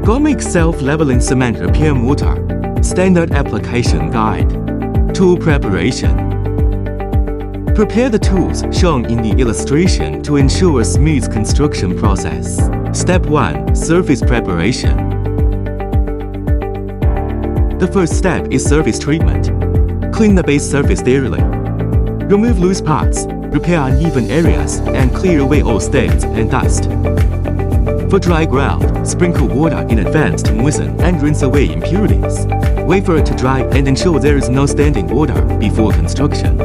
GoMix Self-Leveling Cement Repair Mortar. Standard Application Guide. Tool Preparation. Prepare the tools shown in the illustration to ensure a smooth construction process. Step 1. Surface Preparation. The first step is surface treatment. Clean the base surface thoroughly. Remove loose parts, repair uneven areas, and clear away all stains and dust. For dry grout, sprinkle water in advance to moisten and rinse away impurities. Wait for it to dry and ensure there is no standing water before construction.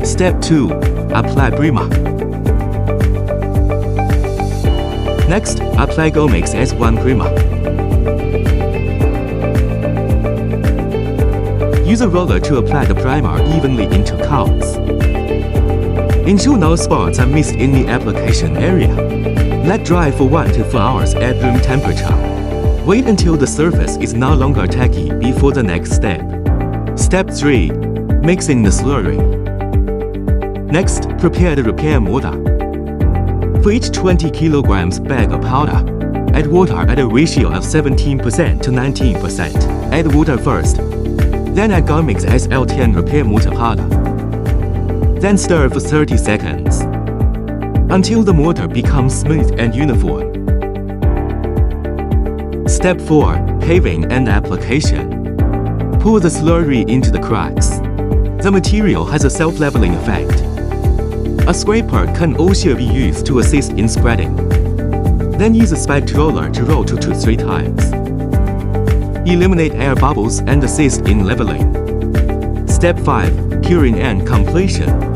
Step 2. Apply primer. Next, apply GoMix S1 primer. Use a roller to apply the primer evenly into coats. Ensure no spots are missed in the application area. Let dry for 1 to 4 hours at room temperature. Wait until the surface is no longer tacky before the next step. Step 3. Mixing the slurry. Next, prepare the repair mortar. For each 20 kilograms bag of powder, add water at a ratio of 17% to 19%. Add water first. Then add GoMix SL10 repair mortar powder. Then stir for 30 seconds until the mortar becomes smooth and uniform. Step 4. Paving and application. Pour the slurry into the cracks. The material has a self-leveling effect. A scraper can also be used to assist in spreading. Then use a spatula to roll 2 to 3 times. Eliminate air bubbles and assist in leveling. Step 5. Curing and completion.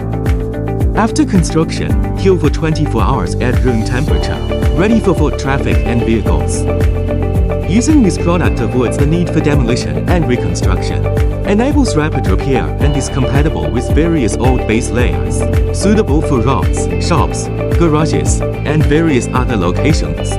After construction, cure for 24 hours at room temperature, ready for foot traffic and vehicles. Using this product avoids the need for demolition and reconstruction, enables rapid repair, and is compatible with various old base layers, suitable for roads, shops, garages, and various other locations.